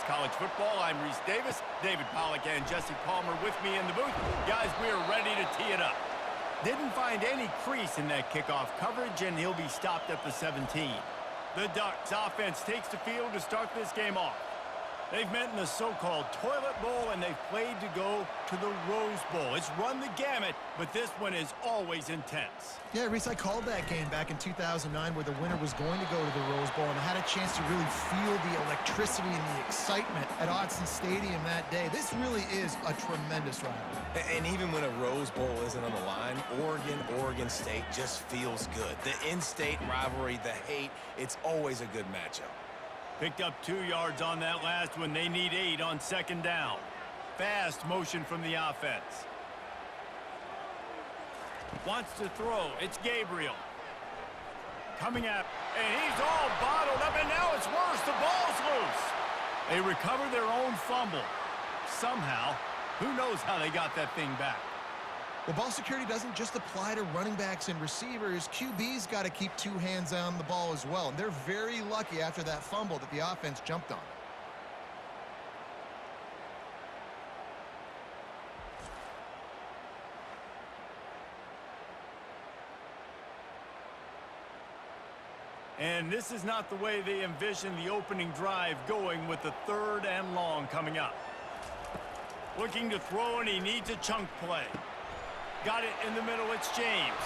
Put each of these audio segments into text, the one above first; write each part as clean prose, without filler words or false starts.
College Football. I'm Reese Davis, David Pollack, and Jesse Palmer with me in the booth. Guys, we are ready to tee it up. Didn't find any crease in that kickoff coverage, and he'll be stopped at the 17. The Ducks offense takes the field to start this game off. They've met in the so-called Toilet Bowl, and they've played to go to the Rose Bowl. It's run the gamut, but this one is always intense. Yeah, Reese, I called that game back in 2009 where the winner was going to go to the Rose Bowl, and I had a chance to really feel the electricity and the excitement at Autzen Stadium that day. This really is a tremendous rivalry. And even when a Rose Bowl isn't on the line, Oregon State just feels good. The in-state rivalry, the hate, it's always a good matchup. Picked up 2 yards on that last one. They need 8 on second down. Fast motion from the offense. Wants to throw. It's Gabriel. Coming up, and he's all bottled up, and now it's worse. The ball's loose. They recover their own fumble. Somehow, who knows how they got that thing back. Well, ball security doesn't just apply to running backs and receivers. QB's got to keep 2 hands on the ball as well. And they're very lucky after that fumble that the offense jumped on. And this is not the way they envision the opening drive going with the 3rd and long coming up. Looking to throw, and he needs a chunk play. Got it in the middle, it's James.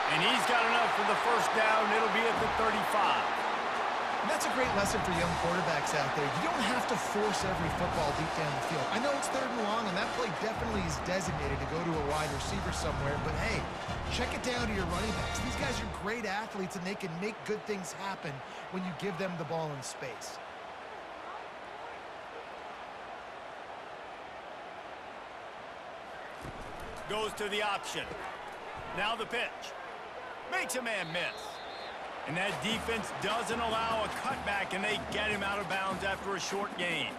And he's got enough for the first down. It'll be at the 35. And that's a great lesson for young quarterbacks out there. You don't have to force every football deep down the field. I know it's 3rd and long, and that play definitely is designated to go to a wide receiver somewhere, but hey, check it down to your running backs. These guys are great athletes, and they can make good things happen when you give them the ball in space. Goes to the option. Now the pitch. Makes a man miss. And that defense doesn't allow a cutback, and they get him out of bounds after a short gain.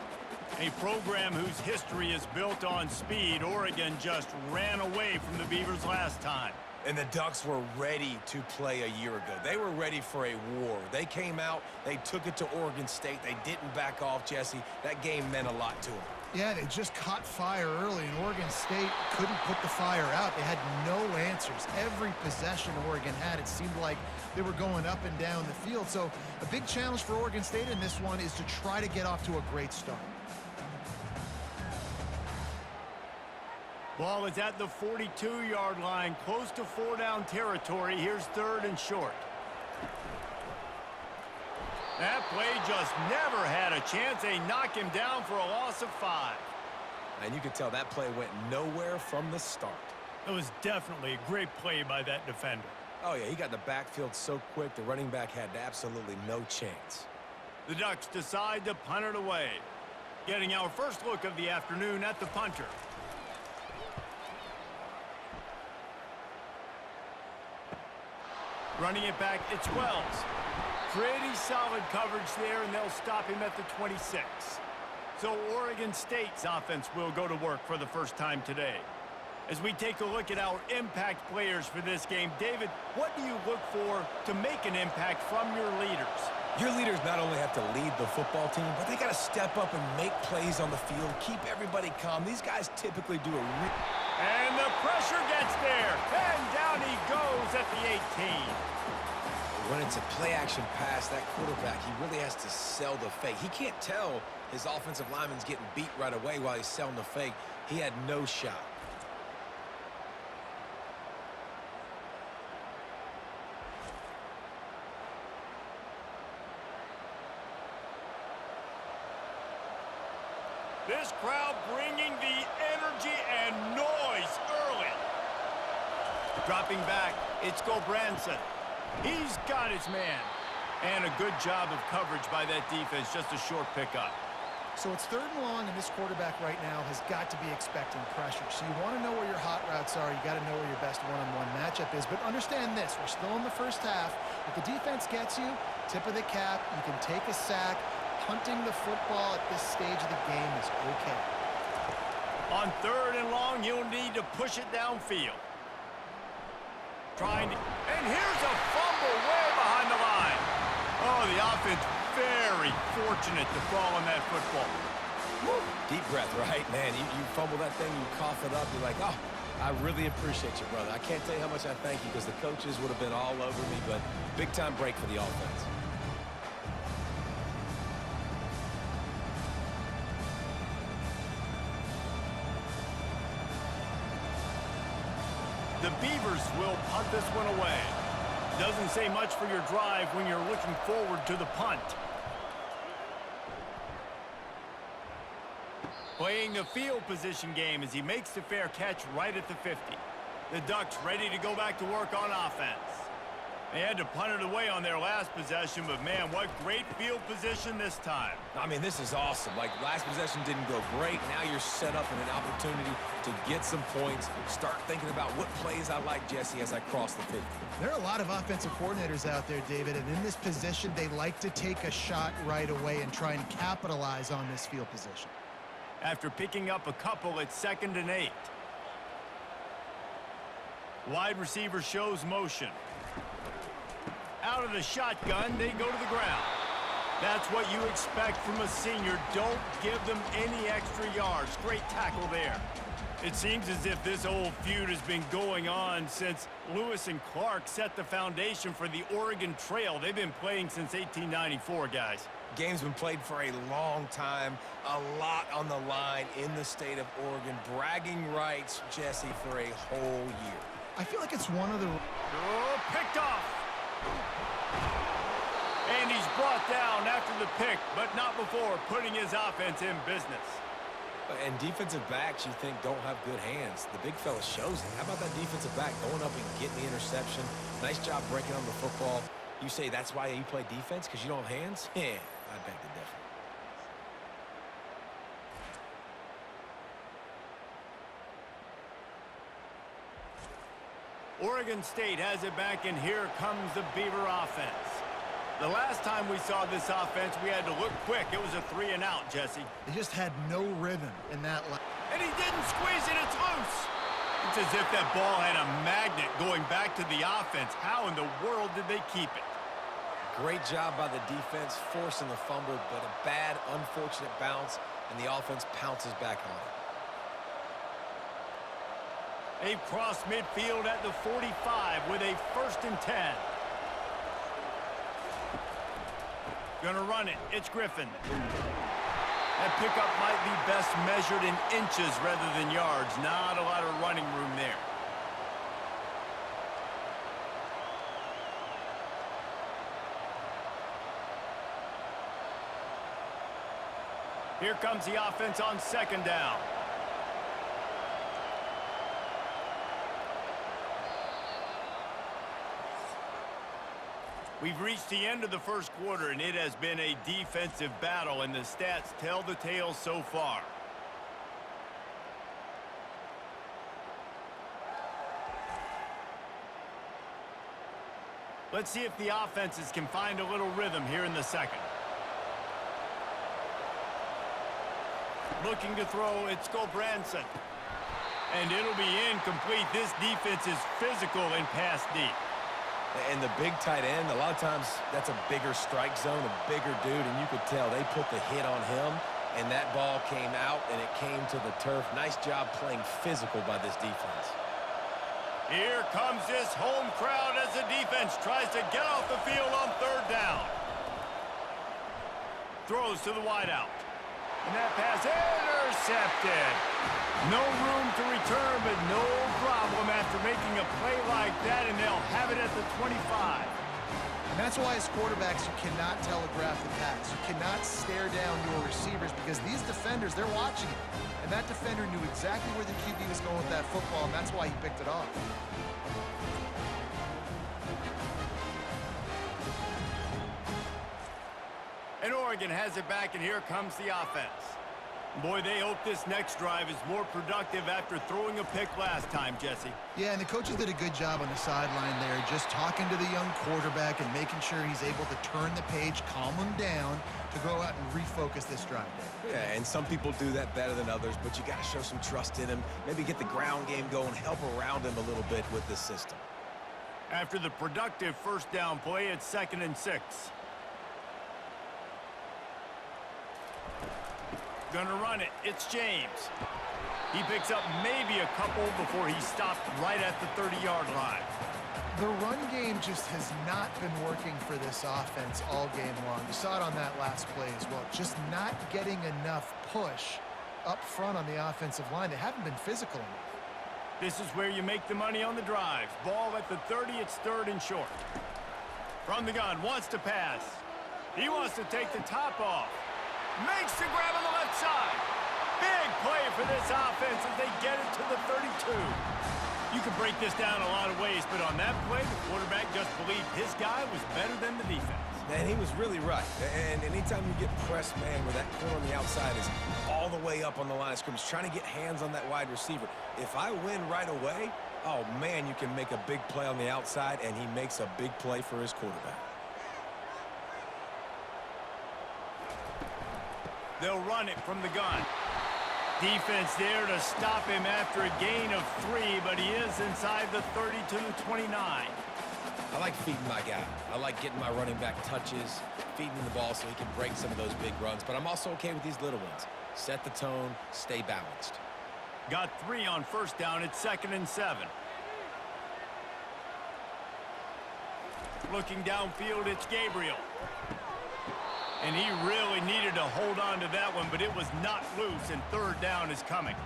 A program whose history is built on speed. Oregon just ran away from the Beavers last time. And the Ducks were ready to play a year ago. They were ready for a war. They came out, they took it to Oregon State. They didn't back off, Jesse. That game meant a lot to them. Yeah, they just caught fire early, and Oregon State couldn't put the fire out. They had no answers. Every possession Oregon had, it seemed like they were going up and down the field. So a big challenge for Oregon State in this one is to try to get off to a great start. Ball is at the 42-yard line, close to 4-down territory. Here's 3rd and short. That play just never had a chance. They knock him down for a loss of 5. And you could tell that play went nowhere from the start. It was definitely a great play by that defender. Oh, yeah, he got in the backfield so quick, the running back had absolutely no chance. The Ducks decide to punt it away. Getting our first look of the afternoon at the punter. Running it back, it's Wells. Pretty solid coverage there, and they'll stop him at the 26. So Oregon State's offense will go to work for the first time today. As we take a look at our impact players for this game, David, what do you look for to make an impact from your leaders? Your leaders not only have to lead the football team, but they got to step up and make plays on the field, keep everybody calm. These guys typically do a And the pressure gets there, and down he goes at the 18. When it's a play-action pass, that quarterback, he really has to sell the fake. He can't tell his offensive lineman's getting beat right away while he's selling the fake. He had no shot. This crowd bringing the energy and noise early. Dropping back, it's Gulbranson. He's got his man. And a good job of coverage by that defense, just a short pickup. So it's 3rd and long, and this quarterback right now has got to be expecting pressure. So you want to know where your hot routes are. You got to know where your best one-on-one matchup is. But understand this, we're still in the first half. If the defense gets you, tip of the cap, you can take a sack. Punting the football at this stage of the game is okay. On 3rd and long, you'll need to push it downfield. And here's a fumble way behind the line. Oh, the offense very fortunate to fall on that football. Woo. Deep breath, right? Man, you fumble that thing, you cough it up, you're like, oh, I really appreciate you, brother. I can't tell you how much I thank you because the coaches would have been all over me, but big-time break for the offense. The Beavers will punt this one away. Doesn't say much for your drive when you're looking forward to the punt. Playing the field position game as he makes the fair catch right at the 50. The Ducks ready to go back to work on offense. They had to punt it away on their last possession, but man, what great field position this time. I mean, this is awesome. Like, last possession didn't go great. Now you're set up in an opportunity to get some points. Start thinking about what plays I like, Jesse, as I cross the 50. There are a lot of offensive coordinators out there, David, and in this position, they like to take a shot right away and try and capitalize on this field position. After picking up a couple, it's 2nd and 8. Wide receiver shows motion. Out of the shotgun, they go to the ground. That's what you expect from a senior. Don't give them any extra yards. Great tackle there. It seems as if this old feud has been going on since Lewis and Clark set the foundation for the Oregon Trail. They've been playing since 1894, guys. Game's been played for a long time, a lot on the line in the state of Oregon. Bragging rights, Jesse, for a whole year. I feel like it's one of the... Oh, picked off. And he's brought down after the pick, but not before putting his offense in business. And defensive backs, you think, don't have good hands. The big fella shows it. How about that defensive back going up and getting the interception? Nice job breaking on the football. You say that's why you play defense, because you don't have hands? Yeah, I beg to differ. Oregon State has it back, and here comes the Beaver offense. The last time we saw this offense, we had to look quick. It was a 3-and-out, Jesse. They just had no rhythm in that line. And he didn't squeeze it. It's loose. It's as if that ball had a magnet going back to the offense. How in the world did they keep it? Great job by the defense, forcing the fumble, but a bad, unfortunate bounce, and the offense pounces back on it. They've crossed midfield at the 45 with a 1st and 10. Gonna run it. It's Griffin. That pickup might be best measured in inches rather than yards. Not a lot of running room there. Here comes the offense on 2nd down. We've reached the end of the first quarter, and it has been a defensive battle, and the stats tell the tale so far. Let's see if the offenses can find a little rhythm here in the second. Looking to throw, it's Gulbranson. And it'll be incomplete. This defense is physical and pass deep. And the big tight end, a lot of times that's a bigger strike zone, a bigger dude, and you could tell they put the hit on him, and that ball came out, and it came to the turf. Nice job playing physical by this defense. Here comes this home crowd as the defense tries to get off the field on 3rd down. Throws to the wideout. And that pass intercepted. No room to return, but no problem after making a play like that, and they'll have it at the 25. And that's why as quarterbacks, you cannot telegraph the pass. You cannot stare down your receivers because these defenders, they're watching it. And that defender knew exactly where the QB was going with that football, and that's why he picked it off. And Oregon has it back, and here comes the offense. Boy, they hope this next drive is more productive after throwing a pick last time, Jesse. Yeah, and the coaches did a good job on the sideline there, just talking to the young quarterback and making sure he's able to turn the page, calm him down, to go out and refocus this drive. Yeah, and some people do that better than others, but you got to show some trust in him, maybe get the ground game going, help around him a little bit with this system. After the productive 1st down play, it's 2nd and 6. Gonna run it. It's James. He picks up maybe a couple before he stopped right at the 30-yard line. The run game just has not been working for this offense all game long. You saw it on that last play as well. Just not getting enough push up front on the offensive line. They haven't been physical enough. This is where you make the money on the drives. Ball at the 30, it's 3rd and short. From the gun, wants to pass. He wants to take the top off. Makes the grab on the left side. Big play for this offense as they get it to the 32. You can break this down a lot of ways, but on that play, the quarterback just believed his guy was better than the defense. And he was really right. And anytime you get pressed, man, where that corner on the outside is all the way up on the line of scrimmage, trying to get hands on that wide receiver. If I win right away, oh, man, you can make a big play on the outside, and he makes a big play for his quarterback. They'll run it from the gun. Defense there to stop him after a gain of 3, but he is inside the 32-29. I like feeding my guy. I like getting my running back touches, feeding him the ball so he can break some of those big runs. But I'm also okay with these little ones. Set the tone, stay balanced. Got 3 on 1st down. It's 2nd and 7. Looking downfield, it's Gabriel. And he really needed to hold on to that one, but it was not loose, and 3rd down is coming.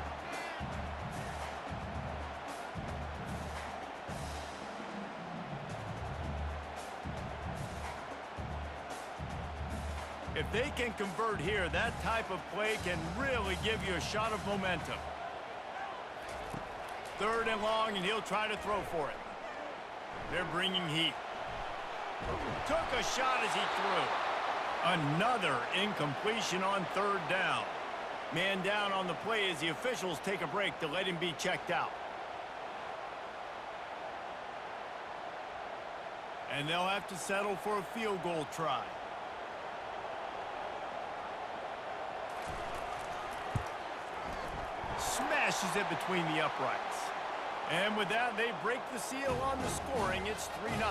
If they can convert here, that type of play can really give you a shot of momentum. 3rd and long, and he'll try to throw for it. They're bringing heat. Took a shot as he threw. Another incompletion on 3rd down. Man down on the play as the officials take a break to let him be checked out. And they'll have to settle for a field goal try. Smashes it between the uprights. And with that, they break the seal on the scoring. It's 3-0.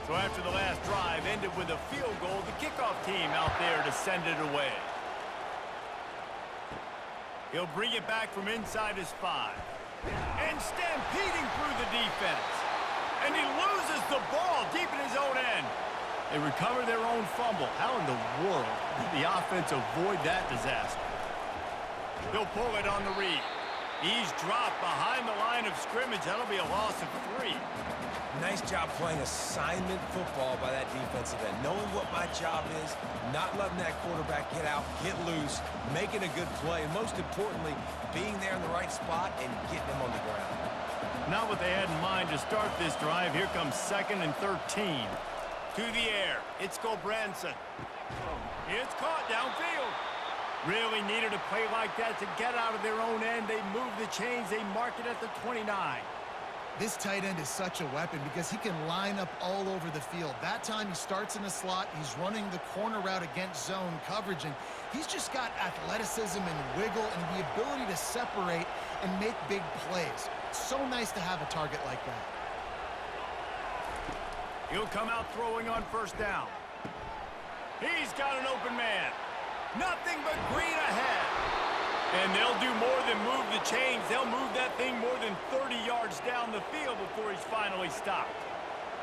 So after the last drive ended with a field goal, the kickoff team out there to send it away. He'll bring it back from inside his 5. And stampeding through the defense. And he loses the ball deep in his own end. They recover their own fumble. How in the world did the offense avoid that disaster? They'll pull it on the read. He's dropped behind the line of scrimmage. That'll be a loss of 3. Nice job playing assignment football by that defensive end. Knowing what my job is, not letting that quarterback get out, get loose, making a good play, and most importantly, being there in the right spot and getting him on the ground. Not what they had in mind to start this drive. Here comes 2nd and 13. To the air. It's Gulbranson. It's caught downfield. Really needed a play like that to get out of their own end. They move the chains. They mark it at the 29. This tight end is such a weapon because he can line up all over the field. That time he starts in the slot. He's running the corner route against zone coverage, and he's just got athleticism and wiggle and the ability to separate and make big plays. It's so nice to have a target like that. He'll come out throwing on 1st down. He's got an open man. Nothing but green ahead. And they'll do more than move the chains. They'll move that thing more than 30 yards down the field before he's finally stopped.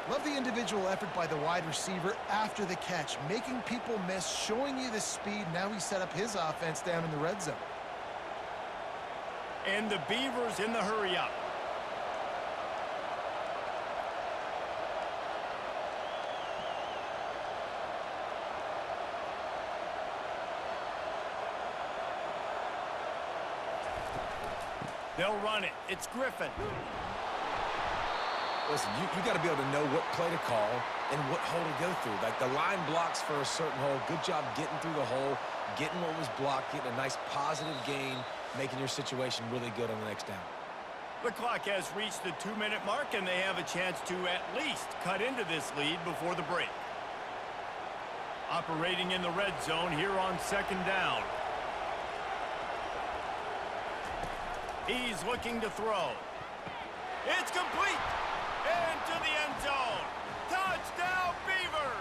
Love the individual effort by the wide receiver after the catch, making people miss, showing you the speed. Now he set up his offense down in the red zone. And the Beavers in the hurry-up. They'll run it. It's Griffin. Listen, you got to be able to know what play to call and what hole to go through. Like the line blocks for a certain hole. Good job getting through the hole, getting what was blocked, getting a nice positive gain, making your situation really good on the next down. The clock has reached the 2-minute mark, and they have a chance to at least cut into this lead before the break. Operating in the red zone here on second down. He's looking to throw. It's complete. Into the end zone. Touchdown, Beavers!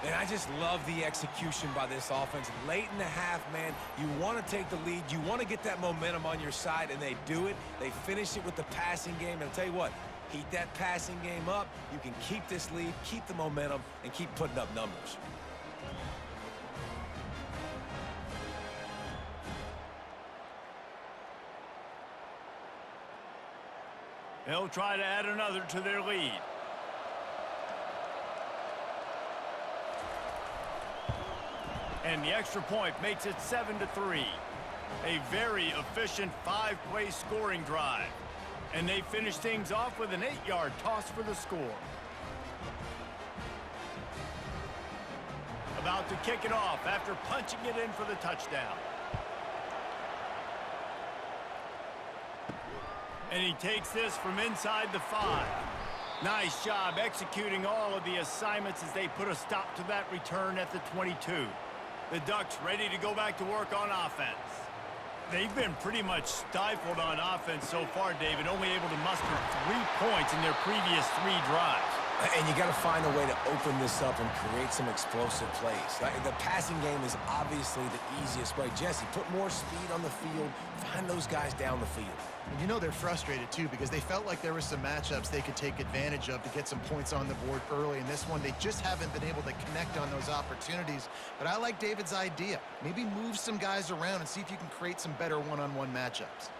And I just love the execution by this offense. Late in the half, man, you want to take the lead. You want to get that momentum on your side, and they do it. They finish it with the passing game. And I'll tell you what, heat that passing game up. You can keep this lead, keep the momentum, and keep putting up numbers. They'll try to add another to their lead. And the extra point makes it 7-3. A very efficient 5-play scoring drive. And they finish things off with an 8-yard toss for the score. About to kick it off after punching it in for the touchdown. And he takes this from inside the 5. Nice job executing all of the assignments as they put a stop to that return at the 22. The Ducks ready to go back to work on offense. They've been pretty much stifled on offense so far, David, only able to muster 3 points in their previous 3 drives. And you got to find a way to open this up and create some explosive plays. The passing game is obviously the easiest way. Jesse, put more speed on the field. Find those guys down the field. And you know they're frustrated, too, because they felt like there were some matchups they could take advantage of to get some points on the board early. In this one, they just haven't been able to connect on those opportunities. But I like David's idea. Maybe move some guys around and see if you can create some better one-on-one matchups.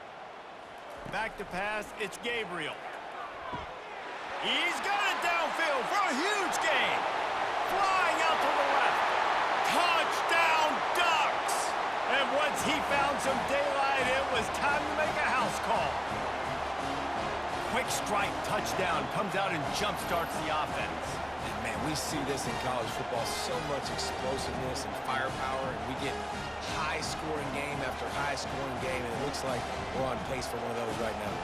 Back to pass, it's Gabriel. He's got it downfield for a huge gain. Flying out to the left. Touchdown, Ducks! And once he found some daylight, it was time to make a house call. Quick strike touchdown comes out and jump-starts the offense. And man, we see this in college football, so much explosiveness and firepower, and we get high-scoring game after high-scoring game, and it looks like we're on pace for one of those right now.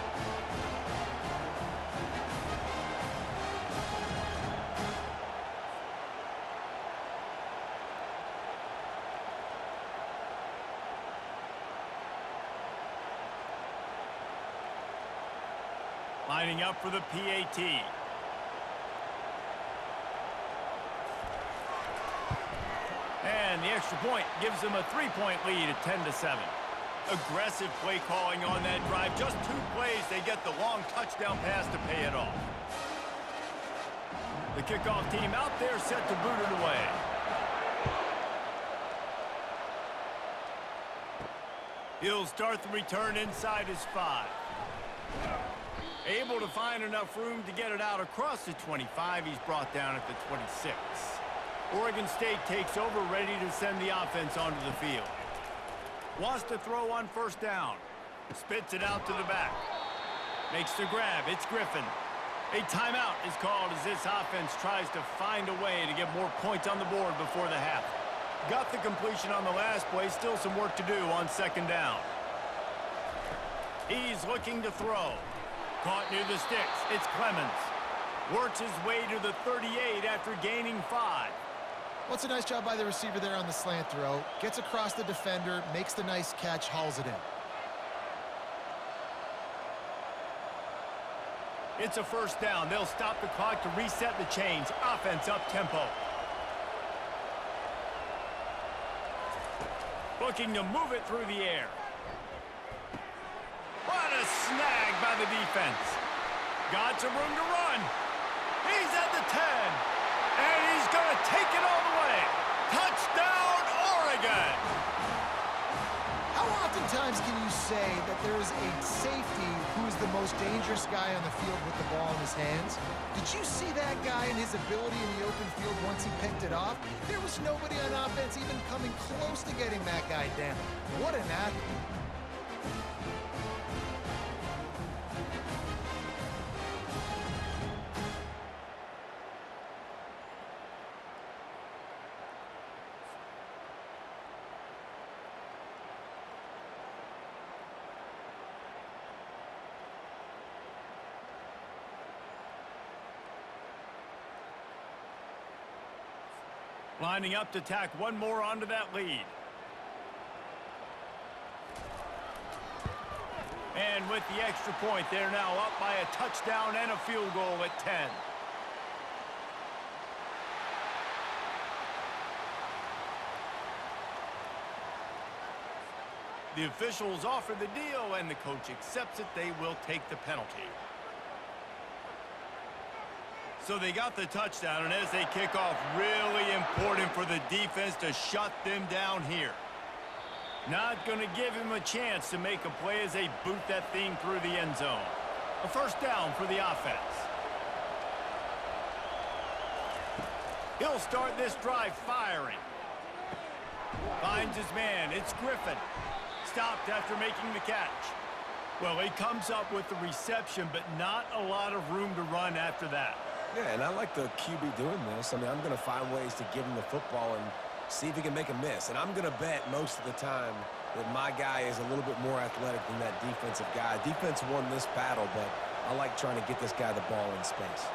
Lining up for the PAT. And the extra point gives them a 3-point lead at 10-7. Aggressive play calling on that drive. Just 2 plays, they get the long touchdown pass to pay it off. The kickoff team out there set to boot it away. He'll start the return inside his 5. Able to find enough room to get it out across the 25. He's brought down at the 26. Oregon State takes over, ready to send the offense onto the field. Wants to throw on first down. Spits it out to the back. Makes the grab. It's Griffin. A timeout is called as this offense tries to find a way to get more points on the board before the half. Got the completion on the last play. Still some work to do on second down. He's looking to throw. Caught near the sticks. It's Clemens. Works his way to the 38 after gaining 5. Well, it's a nice job by the receiver there on the slant throw. Gets across the defender, makes the nice catch, hauls it in. It's a first down. They'll stop the clock to reset the chains. Offense up tempo. Looking to move it through the air. What a snag by the defense. Got some room to run. He's at the 10. And he's going to take it all the way. Touchdown, Oregon! How oftentimes can you say that there is a safety who is the most dangerous guy on the field with the ball in his hands? Did you see that guy and his ability in the open field once he picked it off? There was nobody on offense even coming close to getting that guy down. What an athlete. Lining up to tack one more onto that lead. And with the extra point, they're now up by a touchdown and a field goal at 10. The officials offer the deal, and the coach accepts it. They will take the penalty. So they got the touchdown, and as they kick off, really important for the defense to shut them down here. Not going to give him a chance to make a play as they boot that thing through the end zone. A first down for the offense. He'll start this drive firing. Finds his man. It's Griffin. Stopped after making the catch. Well, he comes up with the reception, but not a lot of room to run after that. Yeah, and I like the QB doing this. I mean, I'm going to find ways to give him the football and see if he can make a miss. And I'm going to bet most of the time that my guy is a little bit more athletic than that defensive guy. Defense won this battle, but I like trying to get this guy the ball in space.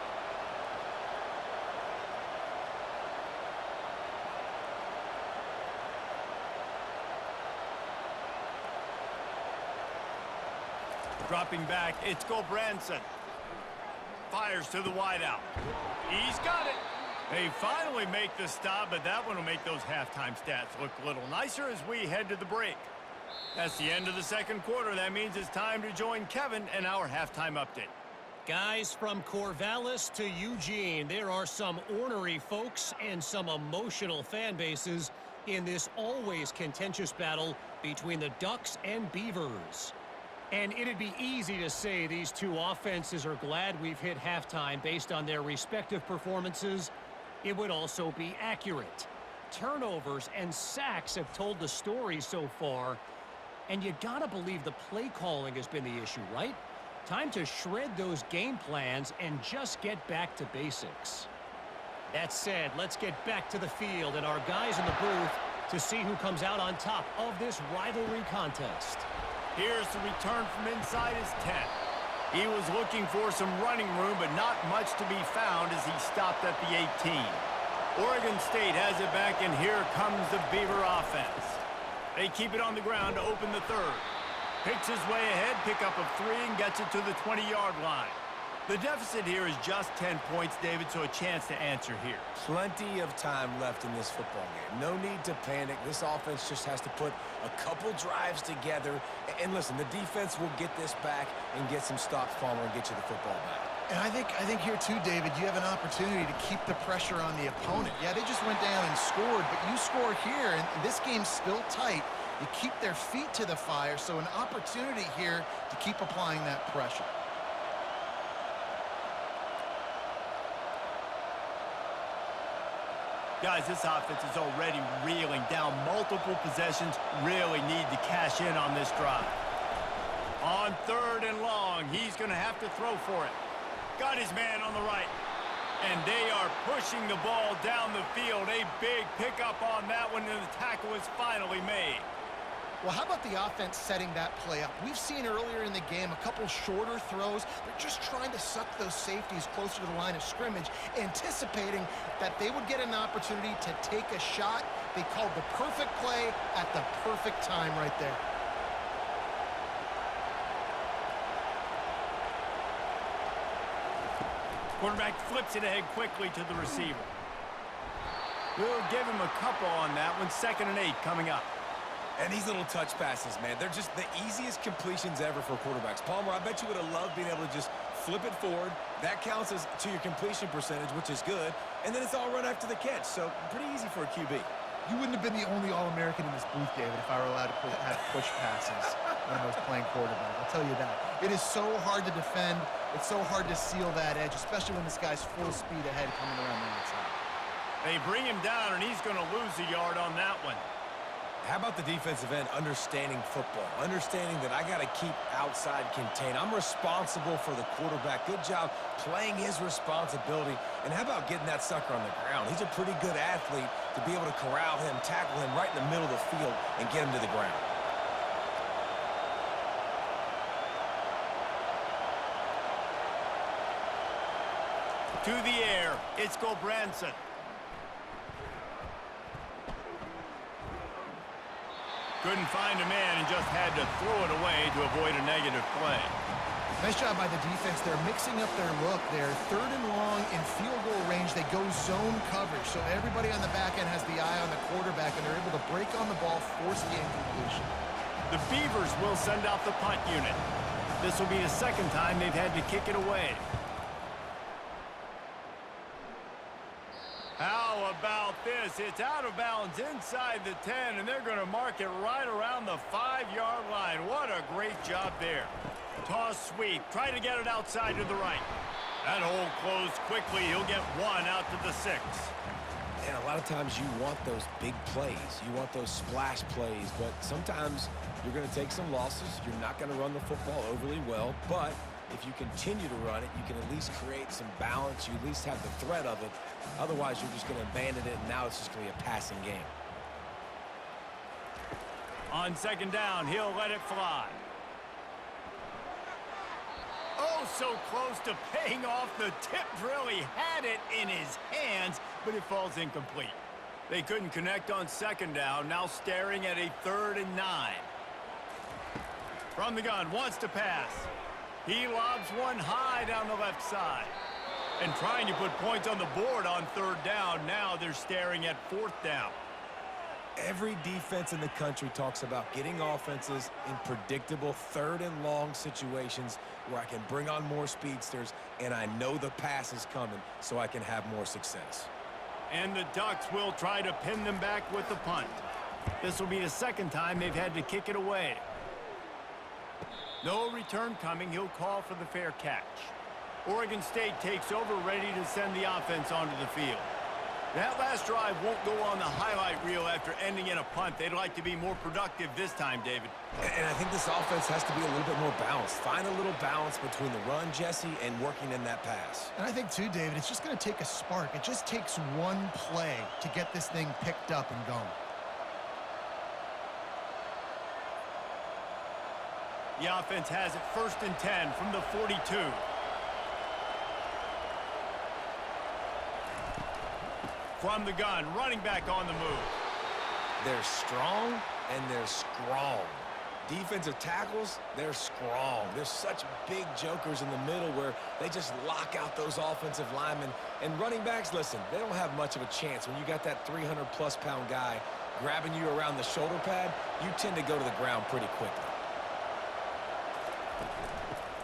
Dropping back, it's Gulbranson. Fires to the wideout. He's got it. They finally make the stop, but that one will make those halftime stats look a little nicer as we head to the break. That's the end of the second quarter. That means it's time to join Kevin and our halftime update. Guys, from Corvallis to Eugene, there are some ornery folks and some emotional fan bases in this always contentious battle between the Ducks and Beavers. And it'd be easy to say these two offenses are glad we've hit halftime based on their respective performances. It would also be accurate. Turnovers and sacks have told the story so far, and you gotta believe the play calling has been the issue, right? Time to shred those game plans and just get back to basics. That said, let's get back to the field and our guys in the booth to see who comes out on top of this rivalry contest. Here's the return from inside his 10. He was looking for some running room, but not much to be found as he stopped at the 18. Oregon State has it back, and here comes the Beaver offense. They keep it on the ground to open the third. Picks his way ahead, pick up a 3, and gets it to the 20-yard line. The deficit here is just 10 points, David, so a chance to answer here. Plenty of time left in this football game. No need to panic. This offense just has to put a couple drives together. And listen, the defense will get this back and get some stops, Palmer, and get you the football back. And I think here too, David, you have an opportunity to keep the pressure on the opponent. Yeah, they just went down and scored, but you score here, and this game's still tight. You keep their feet to the fire, so an opportunity here to keep applying that pressure. Guys, this offense is already reeling down multiple possessions. Really need to cash in on this drive. On 3rd and long, he's going to have to throw for it. Got his man on the right. And they are pushing the ball down the field. A big pickup on that one, and the tackle is finally made. Well, how about the offense setting that play up? We've seen earlier in the game a couple shorter throws. They're just trying to suck those safeties closer to the line of scrimmage, anticipating that they would get an opportunity to take a shot. They called the perfect play at the perfect time right there. Quarterback flips it ahead quickly to the receiver. We'll give him a couple on that one. 2nd and 8 coming up. And these little touch passes, man, they're just the easiest completions ever for quarterbacks. Palmer, I bet you would have loved being able to just flip it forward. That counts as to your completion percentage, which is good. And then it's all run after the catch. So pretty easy for a QB. You wouldn't have been the only All-American in this booth, David, if I were allowed to have push passes when I was playing quarterback. I'll tell you that. It is so hard to defend. It's so hard to seal that edge, especially when this guy's full speed ahead coming around the outside. They bring him down, and he's going to lose a yard on that one. How about the defensive end understanding football, understanding that I got to keep outside contained. I'm responsible for the quarterback. Good job playing his responsibility. And how about getting that sucker on the ground? He's a pretty good athlete to be able to corral him, tackle him right in the middle of the field, and get him to the ground. To the air, it's Gulbranson. Couldn't find a man and just had to throw it away to avoid a negative play. Nice job by the defense. They're mixing up their look. They're 3rd and long in field goal range. They go zone coverage. So everybody on the back end has the eye on the quarterback, and they're able to break on the ball, force the incompletion. The Beavers will send out the punt unit. This will be the second time they've had to kick it away. How about this? It's out of bounds inside the 10, and they're going to mark it right around the 5-yard line. What a great job there. Toss sweep. Try to get it outside to the right. That hole closed quickly. He'll get 1 out to the 6. And a lot of times you want those big plays. You want those splash plays, but sometimes you're going to take some losses. You're not going to run the football overly well, but if you continue to run it, you can at least create some balance. You at least have the threat of it. Otherwise, you're just going to abandon it, and now it's just going to be a passing game. On 2nd down, he'll let it fly. Oh, so close to paying off the tip drill. He had it in his hands, but it falls incomplete. They couldn't connect on 2nd down, now staring at a 3rd and 9. From the gun, wants to pass. He lobs one high down the left side. And trying to put points on the board on 3rd down. Now they're staring at 4th down. Every defense in the country talks about getting offenses in predictable 3rd and long situations where I can bring on more speedsters and I know the pass is coming so I can have more success. And the Ducks will try to pin them back with the punt. This will be the second time they've had to kick it away. No return coming. He'll call for the fair catch. Oregon State takes over, ready to send the offense onto the field. That last drive won't go on the highlight reel after ending in a punt. They'd like to be more productive this time, David. And I think this offense has to be a little bit more balanced. Find a little balance between the run, Jesse, and working in that pass. And I think, too, David, it's just going to take a spark. It just takes one play to get this thing picked up and going. The offense has it 1st and 10 from the 42. From the gun, running back on the move. They're strong and they're strong. Defensive tackles, they're strong. There's such big jokers in the middle where they just lock out those offensive linemen. And running backs, listen, they don't have much of a chance. When you got that 300-plus pound guy grabbing you around the shoulder pad, you tend to go to the ground pretty quickly.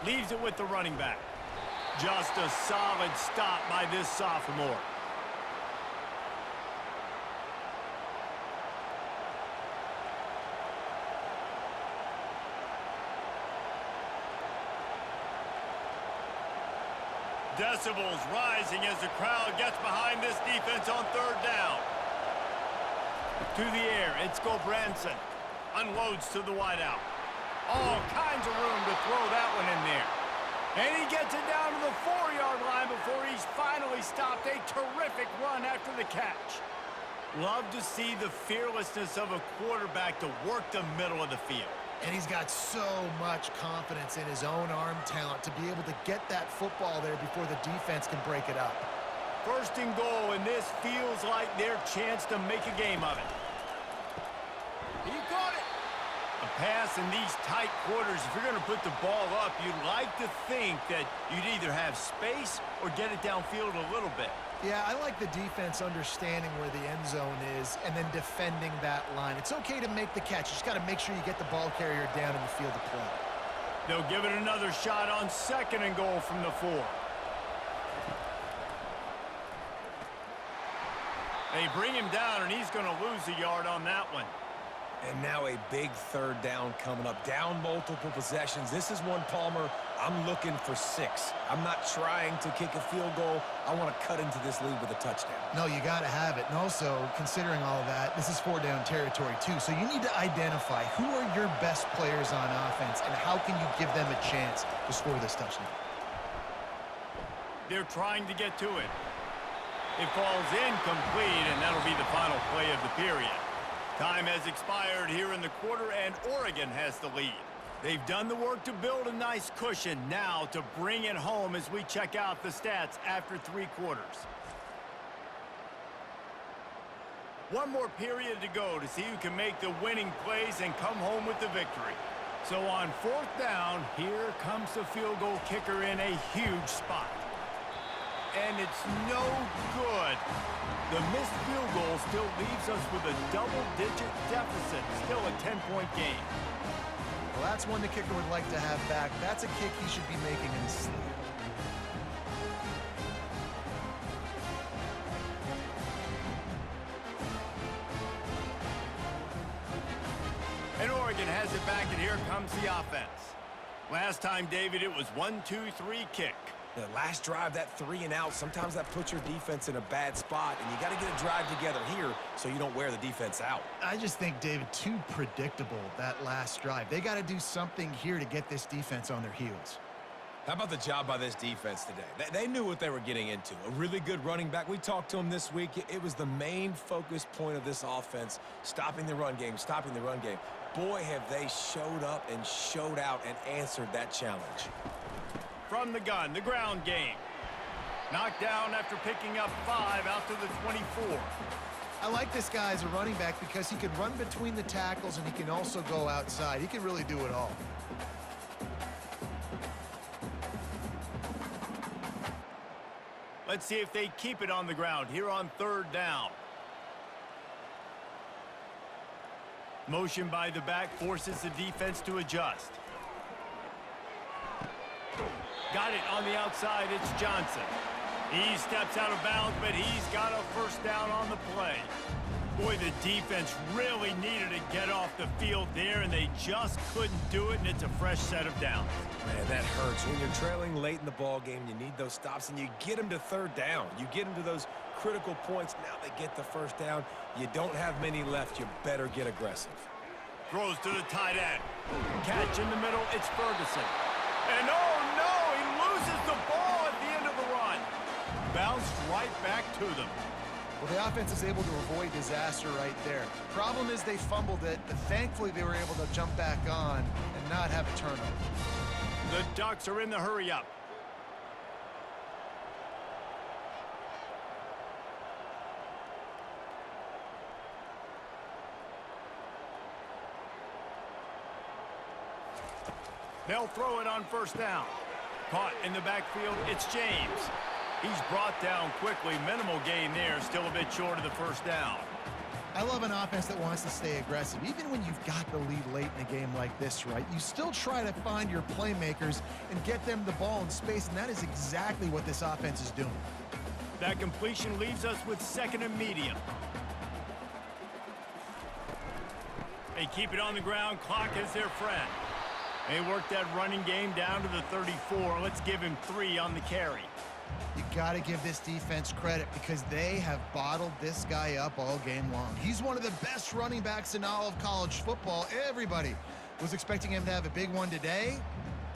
Leaves it with the running back. Just a solid stop by this sophomore. Decibels rising as the crowd gets behind this defense on 3rd down. To the air, it's Gulbranson. Unloads to the wideout. All kinds of room to throw that one in there. And he gets it down to the 4-yard line before he's finally stopped. A terrific run after the catch. Love to see the fearlessness of a quarterback to work the middle of the field. And he's got so much confidence in his own arm talent to be able to get that football there before the defense can break it up. 1st and goal, and this feels like their chance to make a game of it. He got it. A pass in these tight quarters, if you're going to put the ball up, you'd like to think that you'd either have space or get it downfield a little bit. Yeah, I like the defense understanding where the end zone is and then defending that line. It's okay to make the catch. You just got to make sure you get the ball carrier down in the field of play. They'll give it another shot on 2nd and goal from the 4. They bring him down, and he's going to lose a yard on that one. And now a big 3rd down coming up. Down multiple possessions. This is one, Palmer, I'm looking for 6. I'm not trying to kick a field goal. I want to cut into this lead with a touchdown. No, you got to have it. And also, considering all of that, this is 4-down territory, too. So you need to identify who are your best players on offense and how can you give them a chance to score this touchdown. They're trying to get to it. It falls incomplete, and that'll be the final play of the period. Time has expired here in the quarter, and Oregon has the lead. They've done the work to build a nice cushion. Now to bring it home as we check out the stats after 3 quarters. One more period to go to see who can make the winning plays and come home with the victory. So on 4th down, here comes the field goal kicker in a huge spot. And it's no good. The missed field goal still leaves us with a double-digit deficit, still a 10-point game. Well, that's one the kicker would like to have back. That's a kick he should be making in his sleep. And Oregon has it back, and here comes the offense. Last time, David, it was 1-2-3 kick. The last drive, that 3 and out, sometimes that puts your defense in a bad spot, and you got to get a drive together here so you don't wear the defense out. I just think, David, too predictable, that last drive. They got to do something here to get this defense on their heels. How about the job by this defense today? They knew what they were getting into. A really good running back. We talked to him this week. It was the main focus point of this offense, stopping the run game, stopping the run game. Boy, have they showed up and showed out and answered that challenge. From the gun, the ground game. Knocked down after picking up 5 out to the 24. I like this guy as a running back because he can run between the tackles and he can also go outside. He can really do it all. Let's see if they keep it on the ground here on 3rd down. Motion by the back forces the defense to adjust. Got it on the outside, it's Johnson. He steps out of bounds, but he's got a 1st down on the play. Boy, the defense really needed to get off the field there, and they just couldn't do it, and it's a fresh set of downs. Man, that hurts. When you're trailing late in the ball game, you need those stops, and you get them to 3rd down. You get them to those critical points. Now they get the 1st down. You don't have many left. You better get aggressive. Throws to the tight end. Catch in the middle, it's Ferguson. And oh no, he loses the ball at the end of the run. Bounced right back to them. Well, the offense is able to avoid disaster right there. Problem is they fumbled it, but thankfully they were able to jump back on and not have a turnover. The Ducks are in the hurry-up. They'll throw it on 1st down. Caught in the backfield, it's James. He's brought down quickly. Minimal gain there, still a bit short of the 1st down. I love an offense that wants to stay aggressive. Even when you've got the lead late in a game like this, right, you still try to find your playmakers and get them the ball in space, and that is exactly what this offense is doing. That completion leaves us with 2nd and medium. They keep it on the ground. Clock is their friend. They work that running game down to the 34. Let's give him 3 on the carry. You got to give this defense credit because they have bottled this guy up all game long. He's one of the best running backs in all of college football. Everybody was expecting him to have a big one today.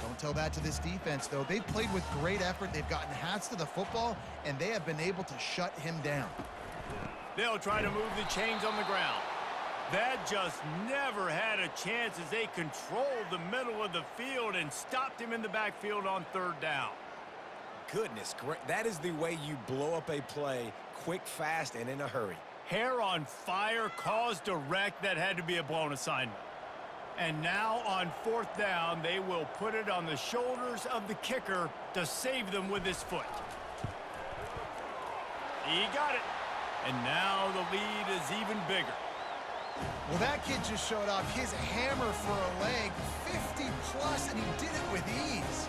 Don't tell that to this defense, though. They've played with great effort. They've gotten hats to the football, and they have been able to shut him down. They'll try to move the chains on the ground. That just never had a chance as they controlled the middle of the field and stopped him in the backfield on 3rd down. Goodness, great. That is the way you blow up a play quick, fast, and in a hurry. Hair on fire, caused a wreck that had to be a blown assignment. And now on 4th down, they will put it on the shoulders of the kicker to save them with his foot. He got it. And now the lead is even bigger. Well, that kid just showed off his hammer for a leg, 50+, and he did it with ease.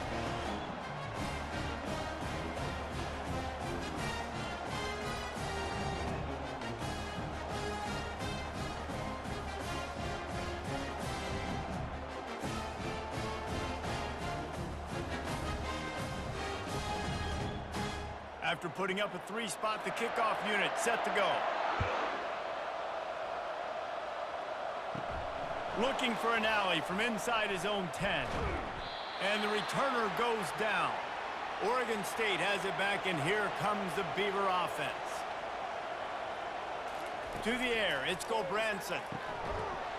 After putting up a 3-spot, the kickoff unit set to go. Looking for an alley from inside his own 10. And the returner goes down. Oregon State has it back, and here comes the Beaver offense. To the air, it's Gulbranson.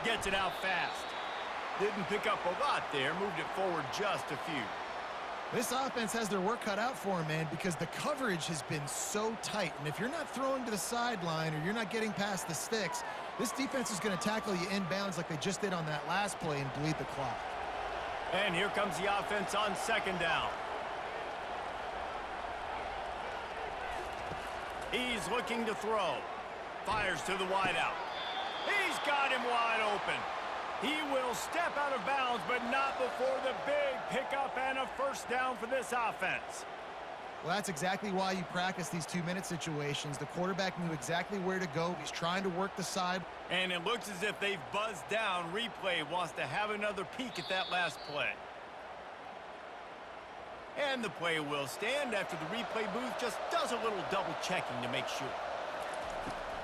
Gets it out fast. Didn't pick up a lot there, moved it forward just a few. This offense has their work cut out for them, man, because the coverage has been so tight. And if you're not throwing to the sideline or you're not getting past the sticks, this defense is going to tackle you inbounds like they just did on that last play and bleed the clock. And here comes the offense on second down. He's looking to throw. Fires to the wideout. He's got him wide open. He will step out of bounds, but not before the big pickup and a first down for this offense. Well, that's exactly why you practice these 2-minute situations. The quarterback knew exactly where to go. He's trying to work the side. And it looks as if they've buzzed down. Replay wants to have another peek at that last play. And the play will stand after the replay booth just does a little double checking to make sure.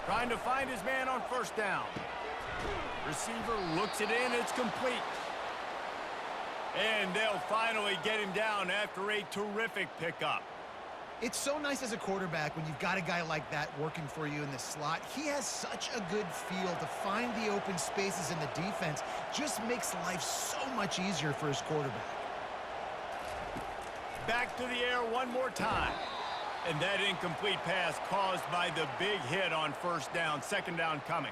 Trying to find his man on first down. Receiver looks it in, it's complete. And they'll finally get him down after a terrific pickup. It's so nice as a quarterback when you've got a guy like that working for you in the slot. He has such a good feel to find the open spaces in the defense. Just makes life so much easier for his quarterback. Back to the air one more time. And that incomplete pass caused by the big hit on first down. Second down coming.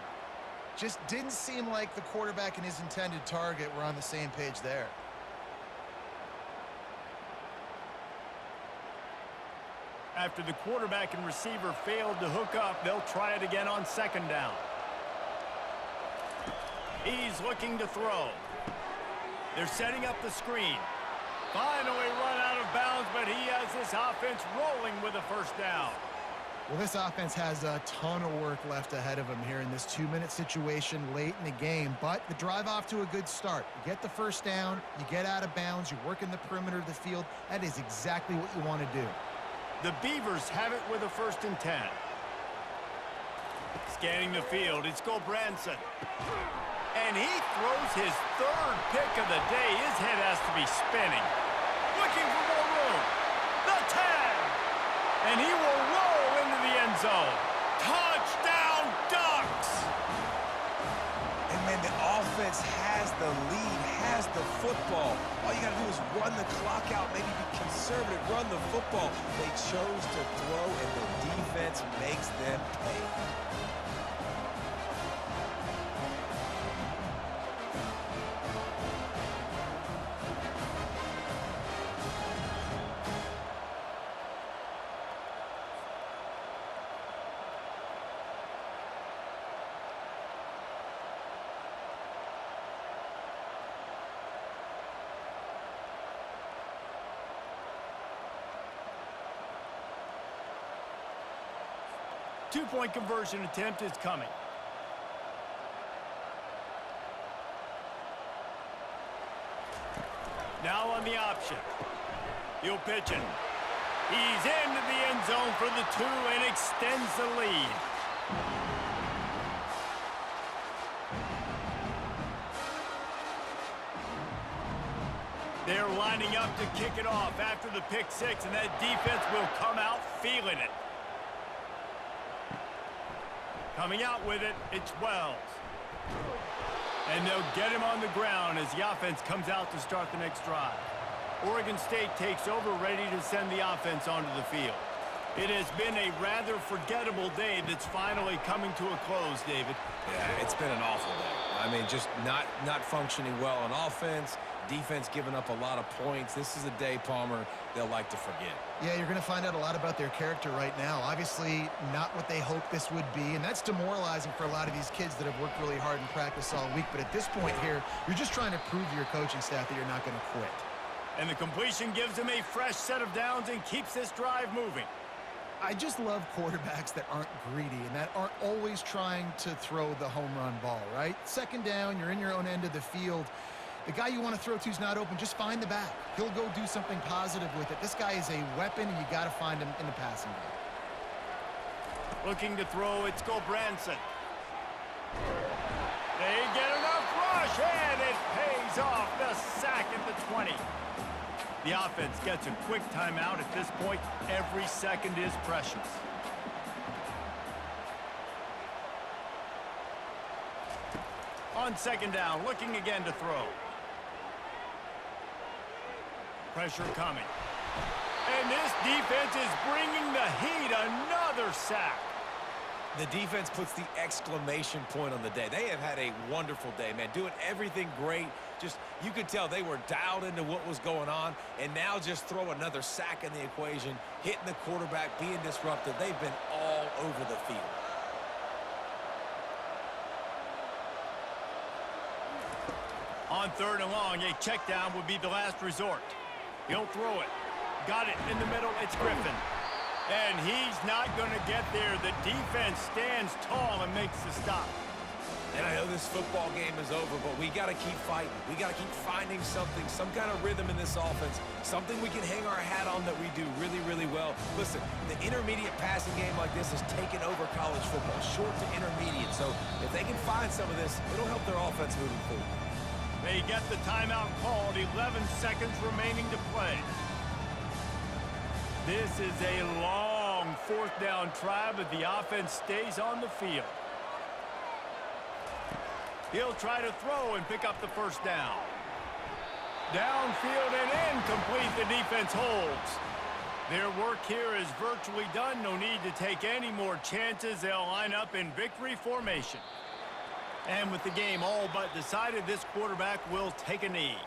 Just didn't seem like the quarterback and his intended target were on the same page there. After the quarterback and receiver failed to hook up, they'll try it again on second down. He's looking to throw. They're setting up the screen. Finally run out of bounds, but he has this offense rolling with a first down. Well, this offense has a ton of work left ahead of them here in this 2-minute situation late in the game, but the drive off to a good start. You get the first down, you get out of bounds, you work in the perimeter of the field. That is exactly what you want to do. The Beavers have it with a 1st and 10. Scanning the field, it's Gulbranson. And he throws his 3rd pick of the day. His head has to be spinning. Looking for more room. The 10. And he will roll into the end zone. Touchdown, Ducks! And, man, the offense has the lead, has the football. All you got to do is run the clock out, maybe be conservative, run the football. They chose to throw, and the defense makes them pay. Two-point conversion attempt is coming. Now on the option. He'll pitch it. He's into the end zone for the 2 and extends the lead. They're lining up to kick it off after the pick 6, and that defense will come out feeling it. Coming out with it, it's Wells. And they'll get him on the ground as the offense comes out to start the next drive. Oregon State takes over, ready to send the offense onto the field. It has been a rather forgettable day that's finally coming to a close, David. Yeah, it's been an awful day. I mean, just not functioning well on offense, defense giving up a lot of points. This is a day, Palmer, they'll like to forget. Yeah, you're going to find out a lot about their character right now. Obviously, not what they hoped this would be, and that's demoralizing for a lot of these kids that have worked really hard in practice all week. But at this point here, you're just trying to prove to your coaching staff that you're not going to quit. And the completion gives them a fresh set of downs and keeps this drive moving. I just love quarterbacks that aren't greedy and that aren't always trying to throw the home run ball, right? Second down, you're in your own end of the field. The guy you want to throw to is not open. Just find the back. He'll go do something positive with it. This guy is a weapon, and you got to find him in the passing game. Looking to throw, it's Gulbranson. They get enough rush, and it pays off. The sack at the 20. The offense gets a quick timeout at this point. Every second is precious. On second down, looking again to throw. pressure coming. And this defense is bringing the heat. Another sack. The defense puts the exclamation point on the day. They have had a wonderful day, man. Doing everything great. Just, you could tell they were dialed into what was going on. And now just throw another sack in the equation, hitting the quarterback, being disruptive. They've been all over the field. On 3rd and long, a check down would be the last resort. He'll throw it. Got it in the middle. It's Griffin. And he's not going to get there. The defense stands tall and makes the stop. And I know this football game is over, but we got to keep fighting. We got to keep finding something, some kind of rhythm in this offense, something we can hang our hat on that we do really, really well. Listen, the intermediate passing game like this has taken over college football, short to intermediate. So if they can find some of this, it'll help their offense moving forward. They get the timeout called. 11 seconds remaining to play. This is a long 4th down try, but the offense stays on the field. He'll try to throw and pick up the 1st down. Downfield and incomplete. The defense holds. Their work here is virtually done. No need to take any more chances. They'll line up in victory formation. And with the game all but decided, this quarterback will take a knee.